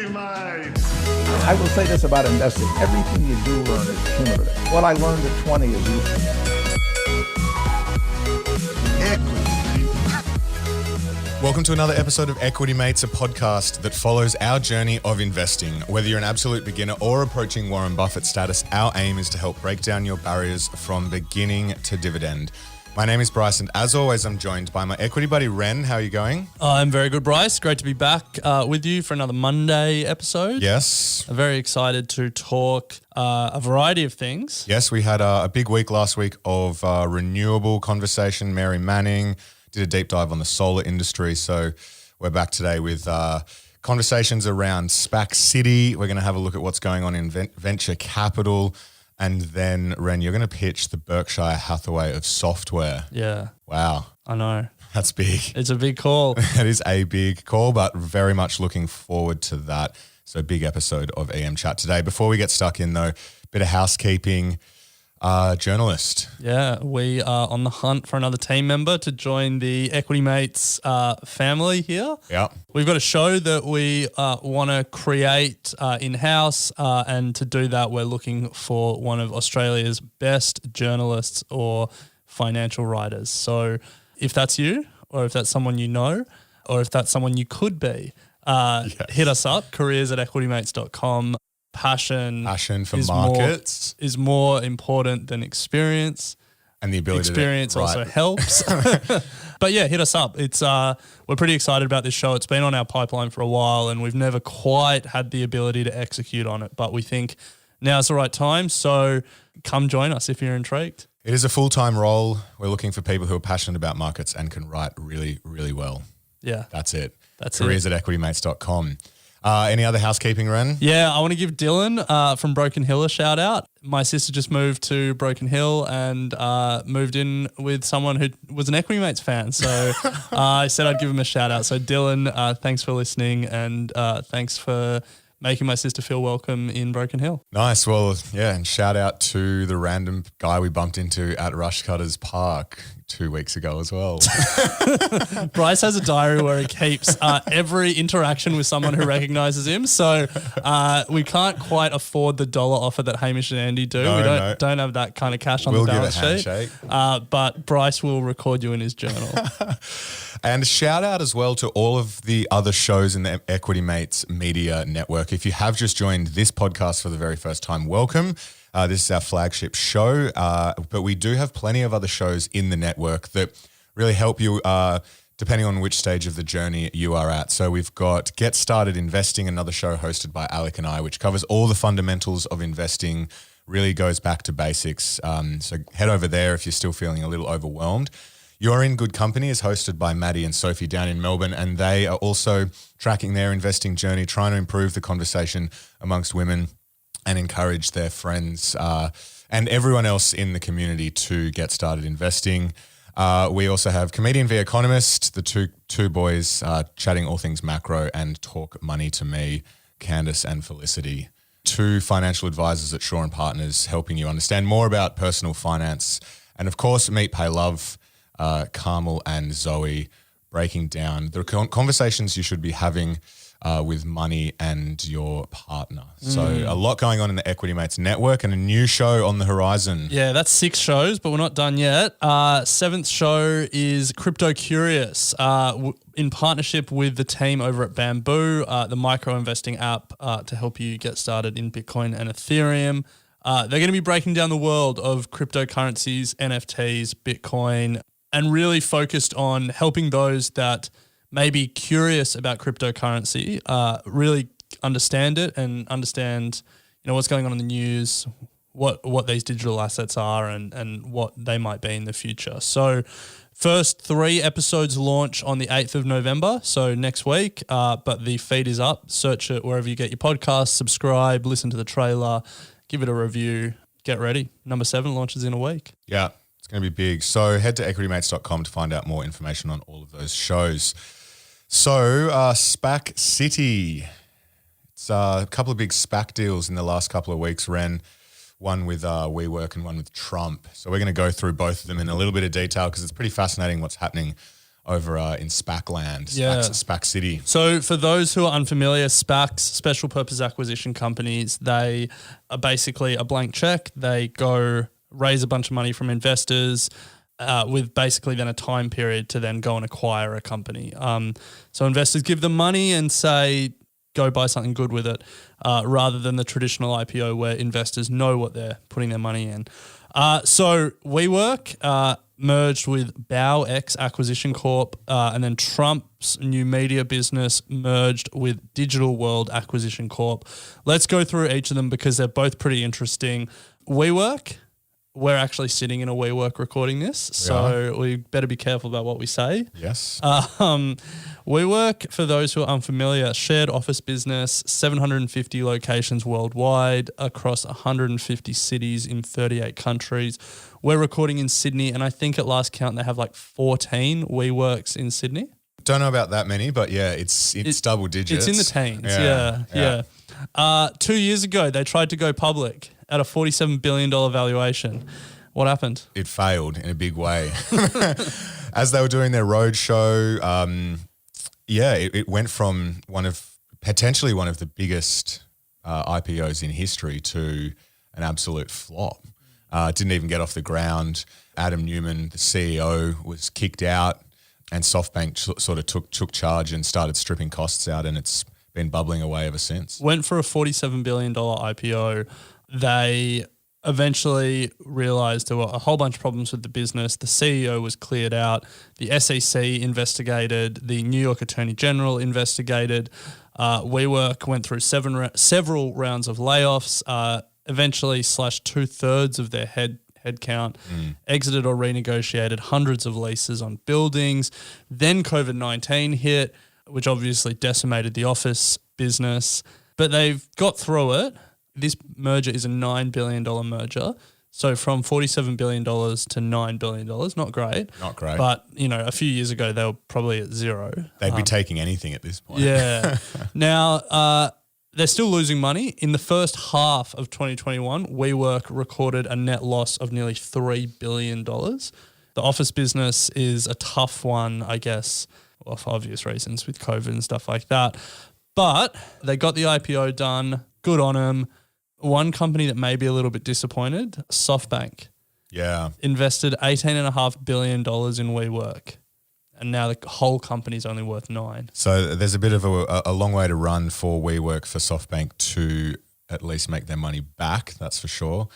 mates. I will say this about investing. Everything you do learn is cumulative. What I learned at 20 is useful. Welcome to another episode of Equity Mates, a podcast that follows our journey of investing. Whether you're an absolute beginner or approaching Warren Buffett status, our aim is to help break down your barriers from beginning to dividend. My name is Bryce, and as always, I'm joined by my equity buddy, Ren. How are you going? I'm very good, Bryce. Great to be back with you for another Monday episode. Yes. I'm very excited to talk a variety of things. Yes, we had a big week last week of renewable conversation. Mary Manning did a deep dive on the solar industry. So we're back today with conversations around SPAC City. We're going to have a look at what's going on in venture capital. And then, Ren, you're going to pitch the Berkshire Hathaway of software. Yeah. Wow. I know. That's big. It's a big call. It is a big call, but very much looking forward to that. So big episode of EM Chat today. Before we get stuck in, though, bit of housekeeping. Journalist. Yeah, we are on the hunt for another team member to join the Equity Mates family here. Yeah. We've got a show that we want to create in-house, and to do that, we're looking for one of Australia's best journalists or financial writers. So if that's you, or if that's someone you know, or if that's someone you could be, hit us up, careers@equitymates.com. Passion for markets is more important than experience, and the ability experience to also helps. But yeah, hit us up. It's we're pretty excited about this show. It's been on our pipeline for a while, and we've never quite had the ability to execute on it. But we think now's the right time. So come join us if you're intrigued. It is a full-time role. We're looking for people who are passionate about markets and can write really, really well. Yeah, that's it. That's careers@equitymates.com. Any other housekeeping, Ren? Yeah, I want to give Dylan from Broken Hill a shout out. My sister just moved to Broken Hill and moved in with someone who was an Equity Mates fan. So I said I'd give him a shout out. So Dylan, thanks for listening, and thanks for making my sister feel welcome in Broken Hill. Nice. Well, yeah, and shout out to the random guy we bumped into at Rushcutters Park 2 weeks ago as well. Bryce has a diary where he keeps every interaction with someone who recognises him. So we can't quite afford the dollar offer that Hamish and Andy do. We don't have that kind of cash on the balance sheet. But Bryce will record you in his journal. And shout out as well to all of the other shows in the Equity Mates Media Network. If you have just joined this podcast for the very first time, welcome. This is our flagship show, but we do have plenty of other shows in the network that really help you depending on which stage of the journey you are at. So we've got Get Started Investing, another show hosted by Alec and I, which covers all the fundamentals of investing, really goes back to basics. So head over there if you're still feeling a little overwhelmed. You're in Good Company is hosted by Maddie and Sophie down in Melbourne, and they are also tracking their investing journey, trying to improve the conversation amongst women and encourage their friends and everyone else in the community to get started investing. We also have Comedian v Economist, the two boys chatting all things macro, and Talk Money to Me, Candice and Felicity. Two financial advisors at Shaw & Partners helping you understand more about personal finance. And of course, Meet, Pay, Love, Carmel and Zoe breaking down the conversations you should be having with money and your partner. So a lot going on in the Equity Mates network and a new show on the horizon. Yeah, that's 6 shows, but we're not done yet. 7th show is Crypto Curious in partnership with the team over at Bamboo, the micro investing app to help you get started in Bitcoin and Ethereum. They're going to be breaking down the world of cryptocurrencies, NFTs, Bitcoin, and really focused on helping those that may be curious about cryptocurrency really understand it and understand, what's going on in the news, what these digital assets are and what they might be in the future. So first 3 episodes launch on the 8th of November, so next week, but the feed is up. Search it wherever you get your podcasts, subscribe, listen to the trailer, give it a review, get ready. Number 7 launches in a week. Yeah. Going to be big. So head to equitymates.com to find out more information on all of those shows. So SPAC City. It's a couple of big SPAC deals in the last couple of weeks, Ren. One with WeWork and one with Trump. So we're going to go through both of them in a little bit of detail because it's pretty fascinating what's happening over in SPAC land, Yeah. SPAC City. So for those who are unfamiliar, SPACs, special purpose acquisition companies, they are basically a blank check. They go raise a bunch of money from investors with basically then a time period to then go and acquire a company. So investors give them money and say, go buy something good with it, rather than the traditional IPO where investors know what they're putting their money in. So WeWork merged with BowX Acquisition Corp, and then Trump's new media business merged with Digital World Acquisition Corp. Let's go through each of them because they're both pretty interesting. WeWork, we're actually sitting in a WeWork recording this, so we better be careful about what we say. Yes. WeWork, for those who are unfamiliar, shared office business, 750 locations worldwide across 150 cities in 38 countries. We're recording in Sydney, and I think at last count they have like 14 WeWorks in Sydney. Don't know about that many, but yeah, it's double digits. It's in the teens, yeah. 2 years ago, they tried to go public at a $47 billion valuation. What happened? It failed in a big way. As they were doing their roadshow, it went from potentially one of the biggest IPOs in history to an absolute flop. Didn't even get off the ground. Adam Newman, the CEO, was kicked out, and SoftBank sort of took charge and started stripping costs out, and it's been bubbling away ever since. Went for a $47 billion IPO. They eventually realized there were a whole bunch of problems with the business. The CEO was cleared out. The SEC investigated. The New York Attorney General investigated. WeWork went through several rounds of layoffs, eventually slashed 2/3 of their headcount, exited or renegotiated hundreds of leases on buildings. Then COVID-19 hit, which obviously decimated the office business. But they've got through it. This merger is a $9 billion merger. So from $47 billion to $9 billion, not great. Not great. But, a few years ago, they were probably at zero. They'd be taking anything at this point. Yeah. Now, they're still losing money. In the first half of 2021, WeWork recorded a net loss of nearly $3 billion. The office business is a tough one, I guess, well, for obvious reasons with COVID and stuff like that. But they got the IPO done. Good on them. One company that may be a little bit disappointed, SoftBank. Yeah. Invested $18.5 billion in WeWork. And now the whole company's only worth $9 billion. So there's a bit of a long way to run for WeWork, for SoftBank to at least make their money back, that's for sure.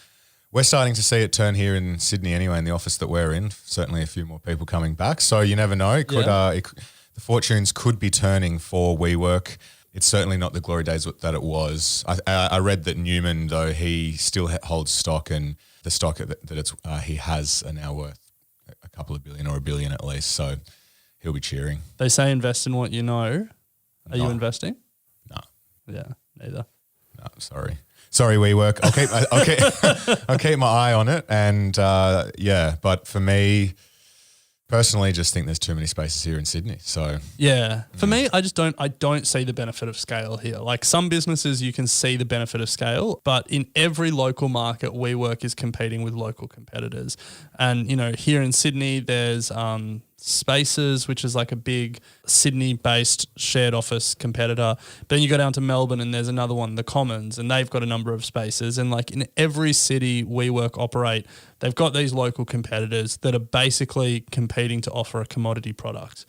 We're starting to see it turn here in Sydney anyway, in the office that we're in. Certainly a few more people coming back. So you never know. The fortunes could be turning for WeWork. It's certainly not the glory days that it was. I read that Newman, though, he still holds stock, and the stock that he has are now worth a couple of billion or $1 billion at least. So he'll be cheering. They say invest in what you know. Are you investing? No. Yeah, neither. No, sorry, WeWork. I'll keep my eye on it, and but for me personally, just think there's too many spaces here in Sydney. So yeah, for me, I don't see the benefit of scale here. Like some businesses, you can see the benefit of scale, but in every local market, WeWork is competing with local competitors. And here in Sydney, there's Spaces, which is like a big Sydney-based shared office competitor. But then you go down to Melbourne and there's another one, the Commons, and they've got a number of spaces. And like in every city WeWork operate, they've got these local competitors that are basically competing to offer a commodity product,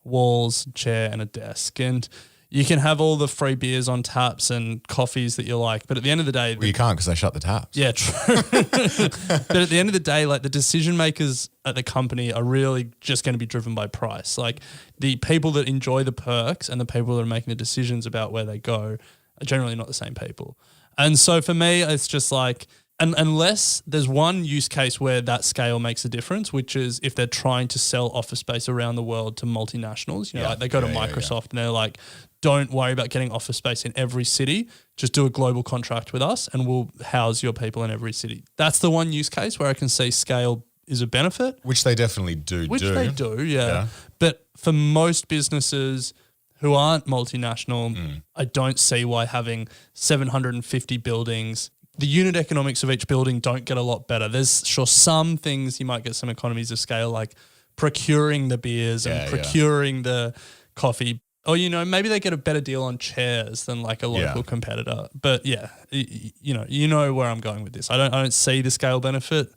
walls, chair, and a desk. And you can have all the free beers on taps and coffees that you like, but at the end of the day... Well, you can't because they shut the taps. Yeah, true. But at the end of the day, like the decision makers at the company are really just going to be driven by price. Like the people that enjoy the perks and the people that are making the decisions about where they go are generally not the same people. And so for me, it's just like... And unless there's one use case where that scale makes a difference, which is if they're trying to sell office space around the world to multinationals, like they go to Microsoft and they're like, don't worry about getting office space in every city. Just do a global contract with us and we'll house your people in every city. That's the one use case where I can see scale is a benefit. Which they definitely do. Which they do, yeah. But for most businesses who aren't multinational, I don't see why having 750 buildings, the unit economics of each building don't get a lot better. There's sure some things you might get some economies of scale, like procuring the beers and procuring the coffee. Or, maybe they get a better deal on chairs than like a local competitor. But yeah, you know where I'm going with this. I don't see the scale benefit.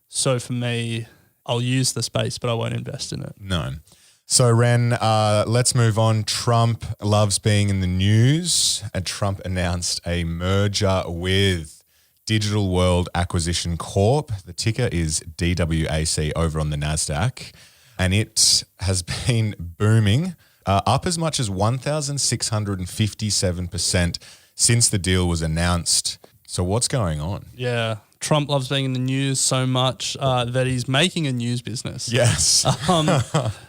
So for me, I'll use the space, but I won't invest in it. No. So Ren, let's move on. Trump loves being in the news, and Trump announced a merger with Digital World Acquisition Corp. The ticker is DWAC over on the NASDAQ, and it has been booming, up as much as 1,657% since the deal was announced. So what's going on? Yeah. Trump loves being in the news so much that he's making a news business. Yes.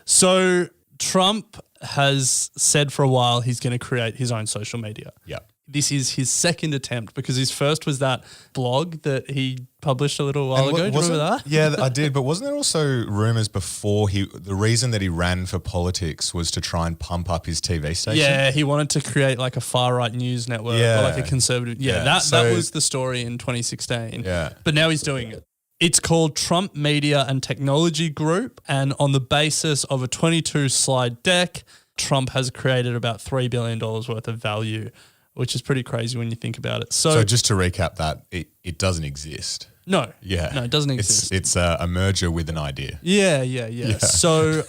So Trump has said for a while he's going to create his own social media. Yeah. This is his second attempt because his first was that blog that he published a little while ago. Do you remember that? Yeah, I did. But wasn't there also rumors before the reason that he ran for politics was to try and pump up his TV station? Yeah, he wanted to create like a far-right news network or like a conservative. Yeah, that was the story in 2016. Yeah. But now he's doing it. It's called Trump Media and Technology Group, and on the basis of a 22-slide deck, Trump has created about $3 billion worth of value, which is pretty crazy when you think about it. So just to recap that, it doesn't exist. No. Yeah. No, it doesn't exist. It's a merger with an idea. Yeah. So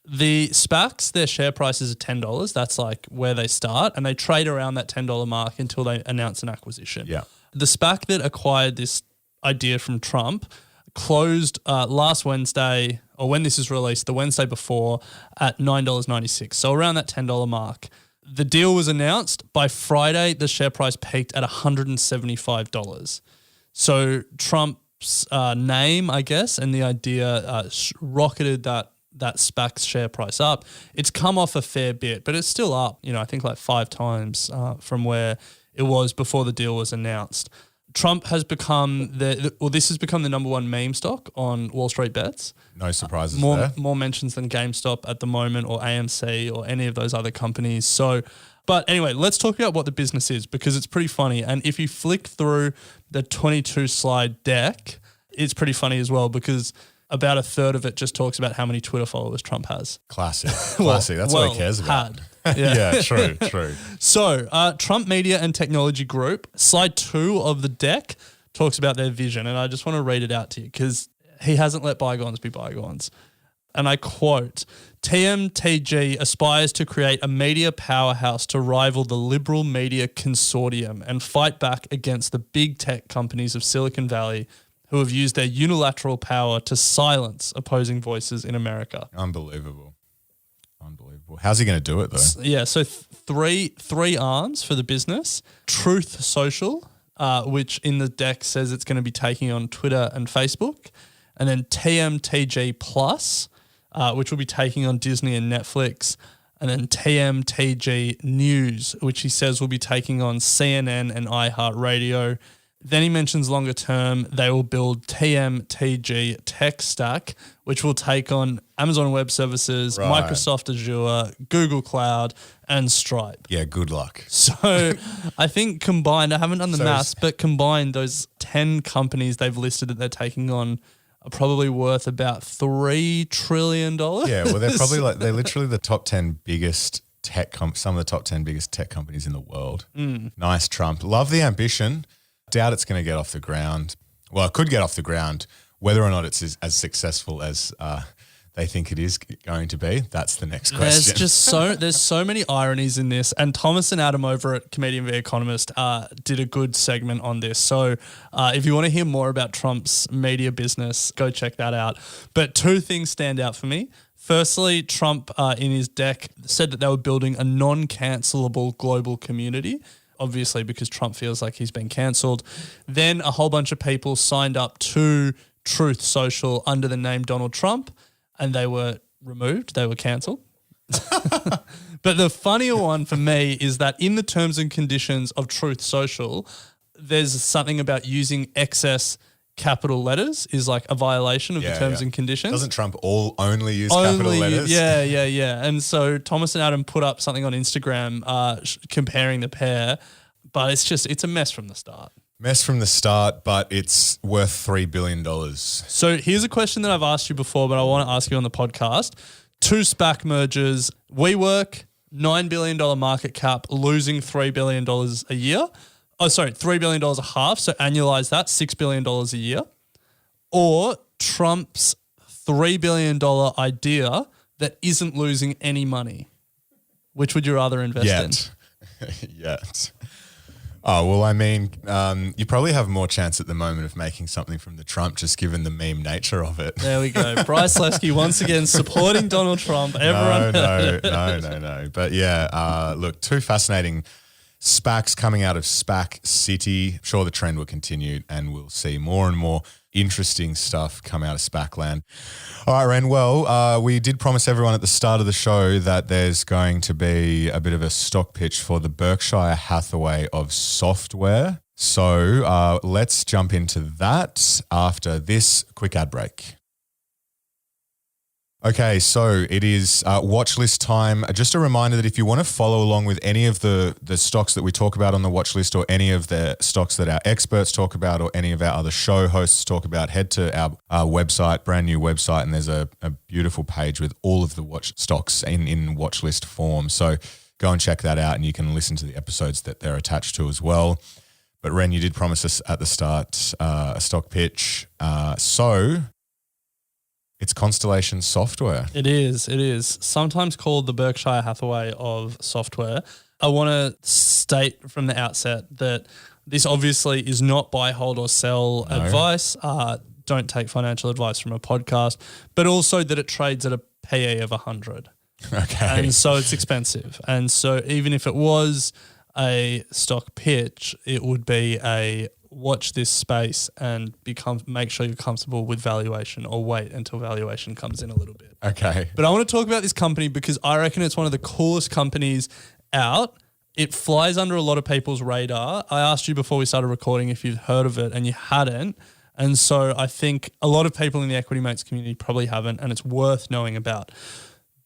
the SPACs, their share prices are $10. That's like where they start, and they trade around that $10 mark until they announce an acquisition. Yeah. The SPAC that acquired this idea from Trump closed last Wednesday, or when this is released, the Wednesday before, at $9.96. So around that $10 mark. The deal was announced. By Friday, the share price peaked at $175. So Trump's name, I guess, and the idea rocketed that SPAC's share price up. It's come off a fair bit, but it's still up, I think like 5 times from where it was before the deal was announced. Trump has become this has become the number one meme stock on Wall Street Bets. No surprises there. More mentions than GameStop at the moment, or AMC, or any of those other companies. So, but anyway, let's talk about what the business is, because it's pretty funny. And if you flick through the 22-slide deck, it's pretty funny as well, because about a third of it just talks about how many Twitter followers Trump has. Classic. That's what he cares about. Yeah, true. So Trump Media and Technology Group, slide 2 of the deck talks about their vision. And I just want to read it out to you because he hasn't let bygones be bygones. And I quote, TMTG aspires to create a media powerhouse to rival the liberal media consortium and fight back against the big tech companies of Silicon Valley who have used their unilateral power to silence opposing voices in America. Unbelievable. How's he going to do it though? Yeah, so three arms for the business. Truth Social, which in the deck says it's going to be taking on Twitter and Facebook. And then TMTG Plus, which will be taking on Disney and Netflix. And then TMTG News, which he says will be taking on CNN and iHeartRadio. Then he mentions longer term, they will build TMTG Tech Stack, which will take on Amazon Web Services, Right. Microsoft Azure, Google Cloud, and Stripe. Yeah, good luck. So I think combined, I haven't done the maths, but combined, those 10 companies they've listed that they're taking on are probably worth about $3 trillion. Yeah, well, they're literally the top 10 biggest some of the top 10 biggest tech companies in the world. Nice, Trump. Love the ambition. Doubt it's going to get off the ground. Well, it could get off the ground. Whether or not it's as successful as they think it is going to be, that's the next question. There's so many ironies in this. And Thomas and Adam over at Comedian v Economist did a good segment on this. So if you want to hear more about Trump's media business, go check that out. But 2 things stand out for me. Firstly, Trump in his deck said that they were building a non-cancelable global community, obviously because Trump feels like he's been cancelled. Then a whole bunch of people signed up to Truth Social under the name Donald Trump, and they were removed. They were cancelled. But the funnier one for me is that in the terms and conditions of Truth Social, there's something about using excess capital letters is like a violation of the terms and conditions. Doesn't Trump only use capital letters? Yeah. And so Thomas and Adam put up something on Instagram comparing the pair, but it's a mess from the start. Mess from the start, but it's worth $3 billion. So here's a question that I've asked you before, but I want to ask you on the podcast. 2 SPAC mergers, WeWork, $9 billion market cap, losing $3 billion a year. Oh, sorry, $3 billion a half. So annualize that, $6 billion a year. Or Trump's $3 billion idea that isn't losing any money. Which would you rather invest in? Yet. Oh, well, I mean, you probably have more chance at the moment of making something from the Trump, just given the meme nature of it. There we go. Bryce Lesky once again supporting Donald Trump. Everyone. No. But yeah, look, 2 fascinating SPACs coming out of SPAC City. I'm sure the trend will continue and we'll see more and more interesting stuff come out of SPAC land. All right, Ren. Well, we did promise everyone at the start of the show that there's going to be a bit of a stock pitch for the Berkshire Hathaway of software. So let's jump into that after this quick ad break. Okay, so it is watch list time. Just a reminder that if you want to follow along with any of the stocks that we talk about on the watch list, or any of the stocks that our experts talk about, or any of our other show hosts talk about, head to our website, brand new website, and there's a beautiful page with all of the watch stocks in watch list form. So go and check that out, and you can listen to the episodes that they're attached to as well. But Ren, you did promise us at the start a stock pitch. So it's Constellation Software. It is. Sometimes called the Berkshire Hathaway of software. I want to state from the outset that this obviously is not buy, hold or sell advice. Don't take financial advice from a podcast, but also that it trades at a PE of 100. Okay. And so it's expensive. And so even if it was a stock pitch, it would be a watch this space and make sure you're comfortable with valuation, or wait until valuation comes in a little bit. Okay. But I want to talk about this company because I reckon it's one of the coolest companies out. It flies under a lot of people's radar. I asked you before we started recording if you'd heard of it, and you hadn't. And so I think a lot of people in the Equity Mates community probably haven't, and it's worth knowing about.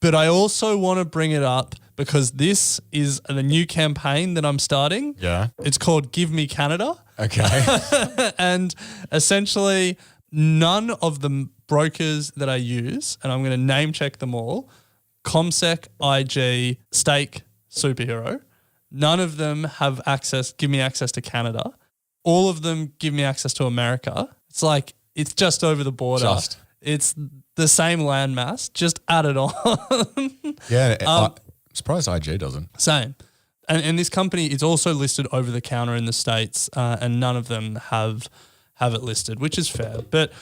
But I also want to bring it up because this is the new campaign that I'm starting. Yeah. It's called Give Me Canada. Okay. And essentially none of the brokers that I use, and I'm going to name check them all, ComSec, IG, Stake, Superhero, none of them give me access to Canada. All of them give me access to America. It's like, it's just over the border. It's the same landmass, just added on. Yeah, I'm surprised IG doesn't. Same. And this company is also listed over the counter in the States, and none of them have it listed, which is fair. But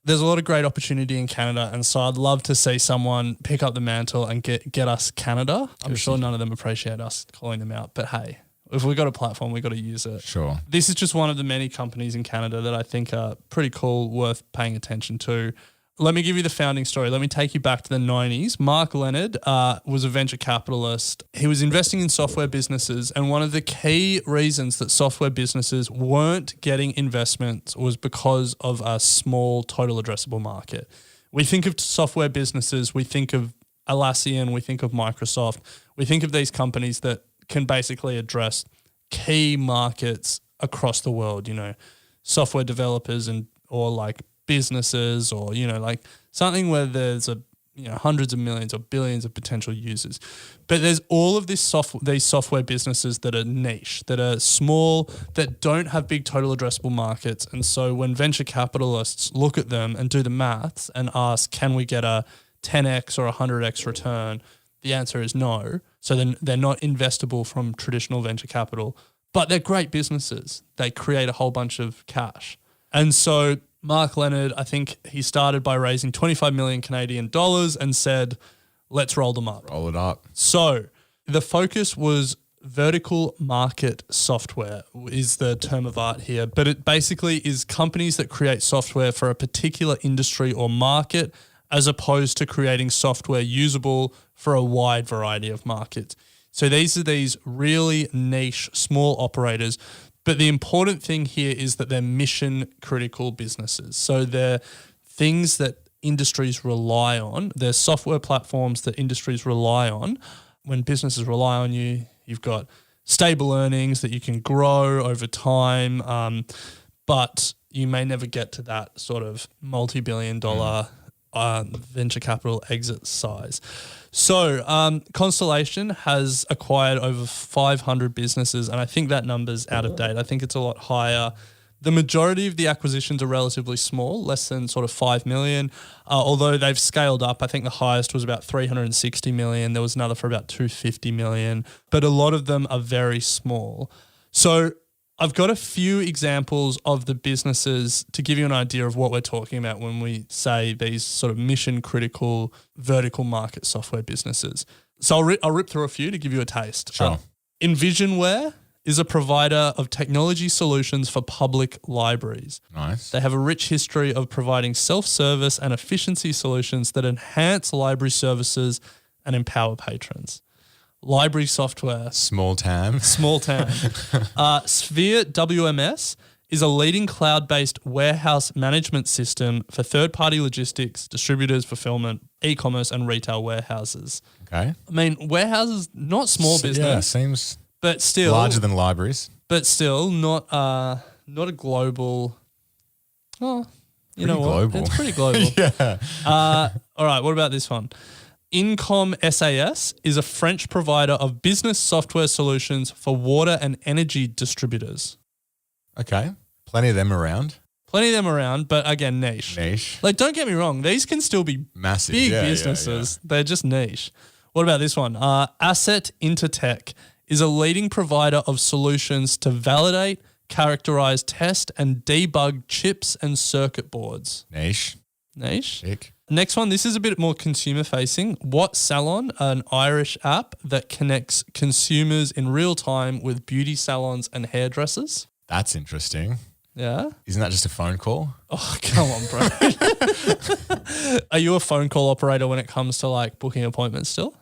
there's a lot of great opportunity in Canada, and so I'd love to see someone pick up the mantle and get us Canada. I'm sure none of them appreciate us calling them out, but hey, if we've got a platform, we've got to use it. Sure. This is just one of the many companies in Canada that I think are pretty cool, worth paying attention to. Let me give you the founding story. Let me take you back to the 90s. Mark Leonard was a venture capitalist. He was investing in software businesses, and one of the key reasons that software businesses weren't getting investments was because of a small total addressable market. We think of software businesses, we think of Atlassian, we think of Microsoft, we think of these companies that can basically address key markets across the world, software developers or like businesses, or like something where there's hundreds of millions or billions of potential users. But there's all of these software businesses that are niche, that are small, that don't have big total addressable markets. And so when venture capitalists look at them and do the maths and ask, can we get a 10x or 100x return? The answer is no. So then they're not investable from traditional venture capital, but they're great businesses. They create a whole bunch of cash. And so Mark Leonard, I think he started by raising 25 million Canadian dollars and said, let's roll them up. Roll it up. So the focus was vertical market software is the term of art here, but it basically is companies that create software for a particular industry or market, as opposed to creating software usable for a wide variety of markets. So these are these really niche, small operators. But the important thing here is that they're mission critical businesses. So they're things that industries rely on. They're software platforms that industries rely on. When businesses rely on you, you've got stable earnings that you can grow over time, but you may never get to that sort of multi-billion dollar venture capital exit size. So Constellation has acquired over 500 businesses, and I think that number's out of date. I think it's a lot higher. The majority of the acquisitions are relatively small, less than sort of 5 million, although they've scaled up. I think the highest was about 360 million. There was another for about 250 million, but a lot of them are very small. So I've got a few examples of the businesses to give you an idea of what we're talking about when we say these sort of mission critical vertical market software businesses. So I'll rip through a few to give you a taste. Sure. Envisionware is a provider of technology solutions for public libraries. Nice. They have a rich history of providing self-service and efficiency solutions that enhance library services and empower patrons. Library software. Small TAM. Small town. Sphere WMS is a leading cloud-based warehouse management system for third-party logistics, distributors, fulfillment, e-commerce, and retail warehouses. Okay. I mean, warehouses, not small business, Yeah, seems but still larger than libraries. But still, not a global. Oh, you know what? Global. It's pretty global. Yeah. All right. What about this one? Incom SAS is a French provider of business software solutions for water and energy distributors. Okay. Plenty of them around. Plenty of them around, but again, niche. Niche. Like, don't get me wrong. These can still be Massive. big Yeah, businesses. They're just niche. What about this one? Asset Intertech is a leading provider of solutions to validate, characterize, test, and debug chips and circuit boards. Niche. Niche. Sick. Next one, this is a bit more consumer facing. What Salon, an Irish app that connects consumers in real time with beauty salons and hairdressers. That's interesting. Yeah. Isn't that just a phone call? Oh, come on, bro. Are you a phone call operator when it comes to like booking appointments still?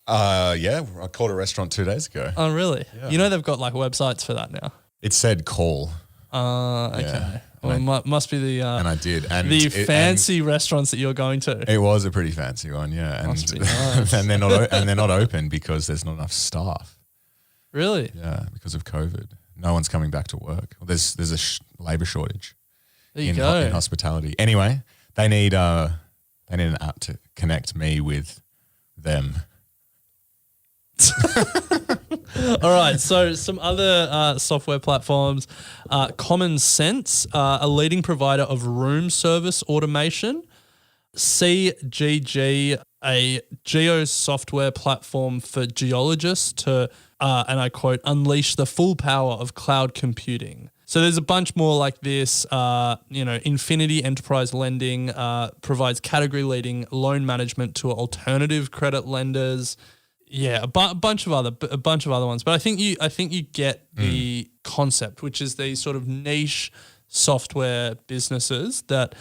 Yeah. I called a restaurant 2 days ago. Oh, really? Yeah. You know they've got like websites for that now. It said call. Okay. Yeah. Well, it must be the And I did. And the fancy restaurants that you're going to. It was a pretty fancy one, yeah. And, Must be nice. and they're not open because there's not enough staff. Really? Yeah, because of COVID. No one's coming back to work. Well, there's a labor shortage There you in go. hospitality. Anyway, they need an app to connect me with them. All right. So some other software platforms. Common Sense, a leading provider of room service automation. CGG, a geo software platform for geologists to, and I quote, unleash the full power of cloud computing. So there's a bunch more like this. Infinity Enterprise Lending provides category-leading loan management to alternative credit lenders. Yeah, a bunch of other ones, but I think you get the concept, which is these sort of niche software businesses that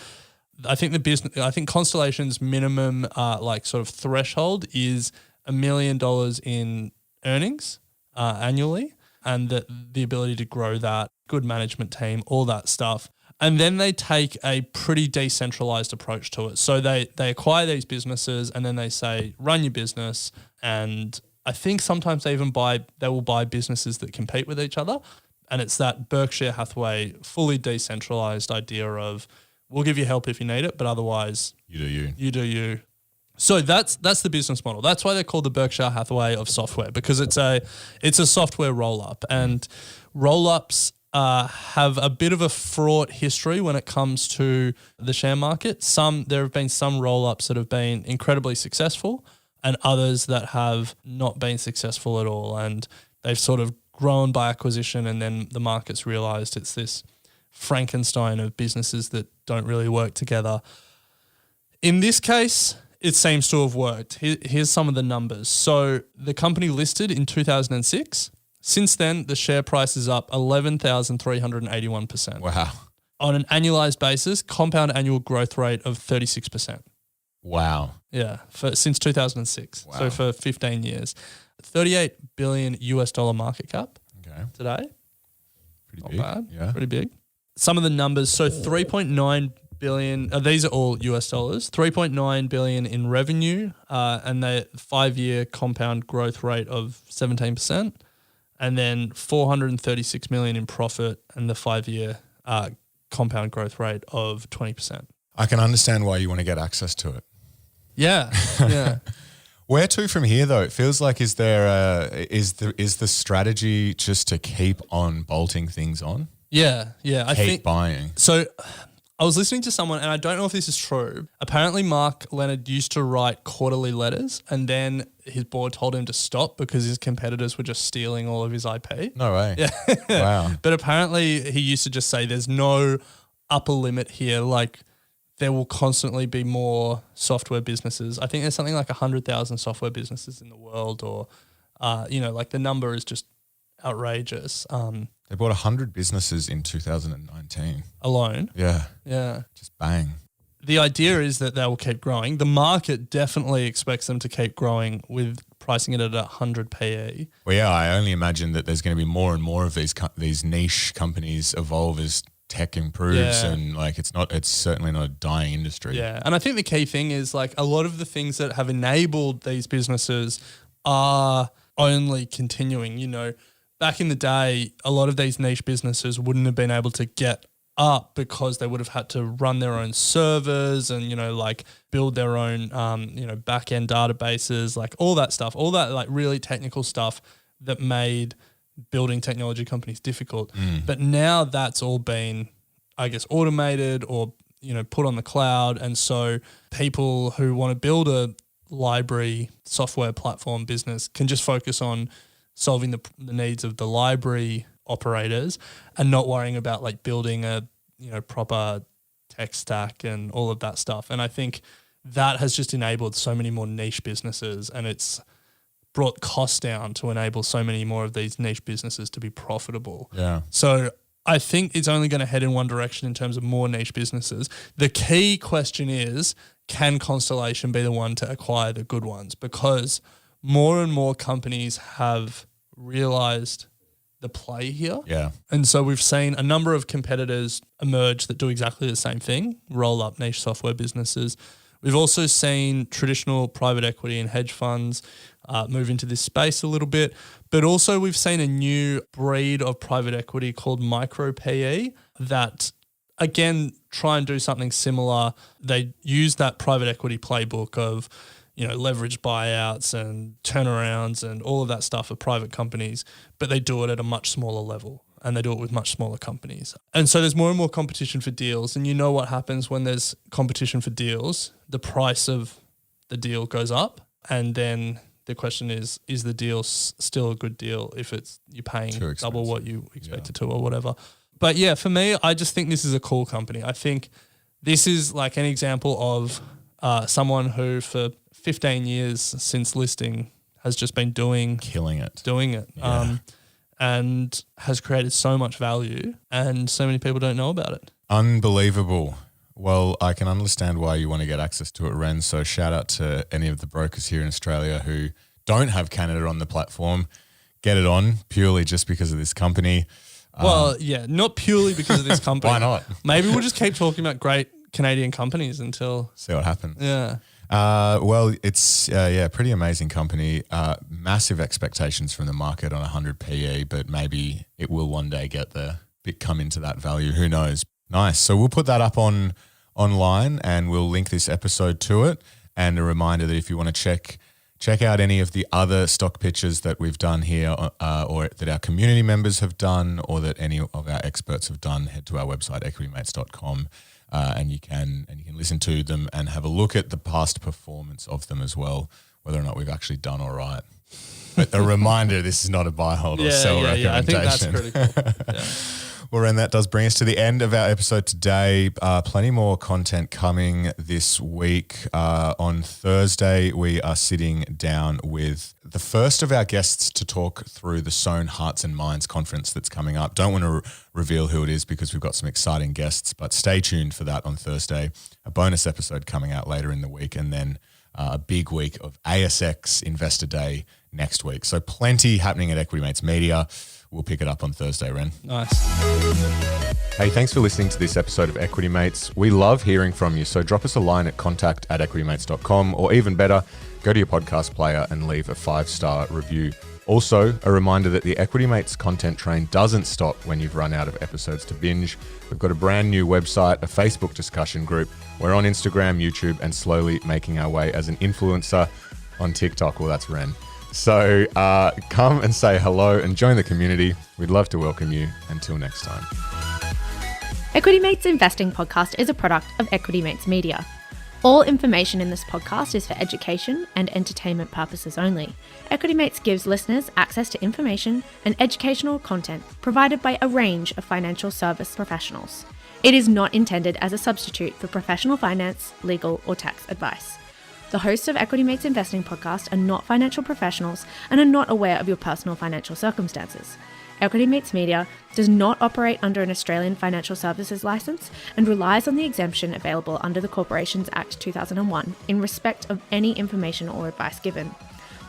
I think Constellation's minimum like sort of threshold is $1 million in earnings annually, and the ability to grow that, good management team, all that stuff. And then they take a pretty decentralized approach to it. So they acquire these businesses and then they say, run your business. And I think sometimes they will buy businesses that compete with each other. And it's that Berkshire Hathaway fully decentralized idea of we'll give you help if you need it, but otherwise You do you. you do you. So that's the business model. That's why they're called the Berkshire Hathaway of software, because it's a software roll-up. And roll-ups have a bit of a fraught history when it comes to the share market. There have been some roll-ups that have been incredibly successful and others that have not been successful at all. And they've sort of grown by acquisition, and then the market's realized it's this Frankenstein of businesses that don't really work together. In this case, it seems to have worked. Here's some of the numbers. So the company listed in 2006. Since then, the share price is up 11,381%. Wow. On an annualized basis, compound annual growth rate of 36%. Wow. Yeah, since 2006. Wow. So for 15 years. $38 billion market cap Okay. today. Pretty Not big. bad. Yeah. Pretty big. Some of the numbers. So 3.9 billion. These are all US dollars. 3.9 billion in revenue, and the 5-year compound growth rate of 17%. and then 436 million in profit, and the 5-year compound growth rate of 20%. I can understand why you want to get access to it. Yeah, yeah. Where to from here, though? It feels like is the strategy just to keep on bolting things on? Yeah. I think buying. So I was listening to someone, and I don't know if this is true. Apparently, Mark Leonard used to write quarterly letters, and then his board told him to stop because his competitors were just stealing all of his IP. No way. Yeah. Wow. But apparently, he used to just say, "There's no upper limit here. Like, there will constantly be more software businesses." I think there's something like 100,000 software businesses in the world, or like the number is just outrageous. They bought 100 businesses in 2019. Alone. Yeah. Yeah. Just bang. The idea is that they will keep growing. The market definitely expects them to keep growing with pricing it at 100 PE. Well, yeah, I only imagine that there's going to be more and more of these niche companies evolve as tech improves, and like it's certainly not a dying industry. Yeah. And I think the key thing is like a lot of the things that have enabled these businesses are only continuing. Back in the day, a lot of these niche businesses wouldn't have been able to get up because they would have had to run their own servers and, build their own, back-end databases, like all that stuff, all that like really technical stuff that made building technology companies difficult. But now that's all been, I guess, automated or, put on the cloud. And so people who want to build a library software platform business can just focus on solving the needs of the library operators and not worrying about like building a, proper tech stack and all of that stuff. And I think that has just enabled so many more niche businesses, and it's brought costs down to enable so many more of these niche businesses to be profitable. Yeah. So I think it's only going to head in one direction in terms of more niche businesses. The key question is, can Constellation be the one to acquire the good ones? Because more and more companies have realized the play here. Yeah. And so we've seen a number of competitors emerge that do exactly the same thing, roll up niche software businesses. We've also seen traditional private equity and hedge funds move into this space a little bit, but also we've seen a new breed of private equity called micro PE that, again, try and do something similar. They use that private equity playbook of leveraged buyouts and turnarounds and all of that stuff for private companies, but they do it at a much smaller level and they do it with much smaller companies. And so there's more and more competition for deals, and what happens when there's competition for deals? The price of the deal goes up, and then the question is the deal still a good deal if you're paying double what you expected to or whatever? But yeah, for me, I just think this is a cool company. I think this is like an example of someone who for 15 years since listing has just been doing it, and has created so much value, and so many people don't know about it. Unbelievable. Well, I can understand why you want to get access to it, Ren. So shout out to any of the brokers here in Australia who don't have Canada on the platform. Get it on purely just because of this company. Well, not purely because of this company. Why not? Maybe we'll just keep talking about great Canadian companies until see what happens. Yeah. Well, it's pretty amazing company. Massive expectations from the market on 100 PE, but maybe it will one day get there. Come into that value. Who knows? Nice. So we'll put that up online, and we'll link this episode to it. And a reminder that if you want to check out any of the other stock pitches that we've done here, or that our community members have done, or that any of our experts have done, head to our website equitymates.com. And you can listen to them and have a look at the past performance of them as well, whether or not we've actually done all right. But a reminder, this is not a buy, hold, or sell recommendation. I think that's critical. Yeah. Well, Ren, that does bring us to the end of our episode today. Plenty more content coming this week. On Thursday, we are sitting down with the first of our guests to talk through the Sown Hearts and Minds conference that's coming up. Don't want to reveal who it is because we've got some exciting guests, but stay tuned for that on Thursday. A bonus episode coming out later in the week, and then a big week of ASX Investor Day next week. So plenty happening at Equity Mates Media. We'll pick it up on Thursday, Ren. Nice. Hey, thanks for listening to this episode of Equity Mates. We love hearing from you, so drop us a line at contact@equitymates.com, or even better, go to your podcast player and leave a 5-star review. Also, a reminder that the Equity Mates content train doesn't stop when you've run out of episodes to binge. We've got a brand new website, a Facebook discussion group. We're on Instagram, YouTube, and slowly making our way as an influencer on TikTok. Well, that's Ren. So come and say hello and join the community. We'd love to welcome you. Until next time. Equity Mates Investing Podcast is a product of Equity Mates Media. All information in this podcast is for education and entertainment purposes only. Equity Mates gives listeners access to information and educational content provided by a range of financial service professionals. It is not intended as a substitute for professional finance, legal, or tax advice. The hosts of Equity Mates Investing Podcast are not financial professionals and are not aware of your personal financial circumstances. Equity Mates Media does not operate under an Australian Financial Services licence and relies on the exemption available under the Corporations Act 2001 in respect of any information or advice given.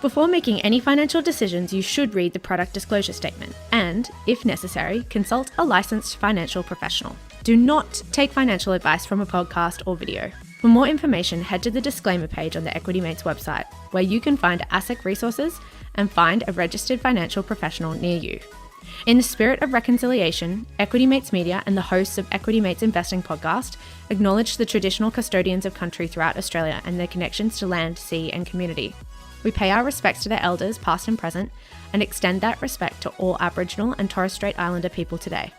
Before making any financial decisions, you should read the product disclosure statement and, if necessary, consult a licensed financial professional. Do not take financial advice from a podcast or video. For more information, head to the disclaimer page on the Equity Mates website, where you can find ASIC resources and find a registered financial professional near you. In the spirit of reconciliation, Equity Mates Media and the hosts of Equity Mates Investing Podcast acknowledge the traditional custodians of country throughout Australia and their connections to land, sea and community. We pay our respects to their elders, past and present, and extend that respect to all Aboriginal and Torres Strait Islander people today.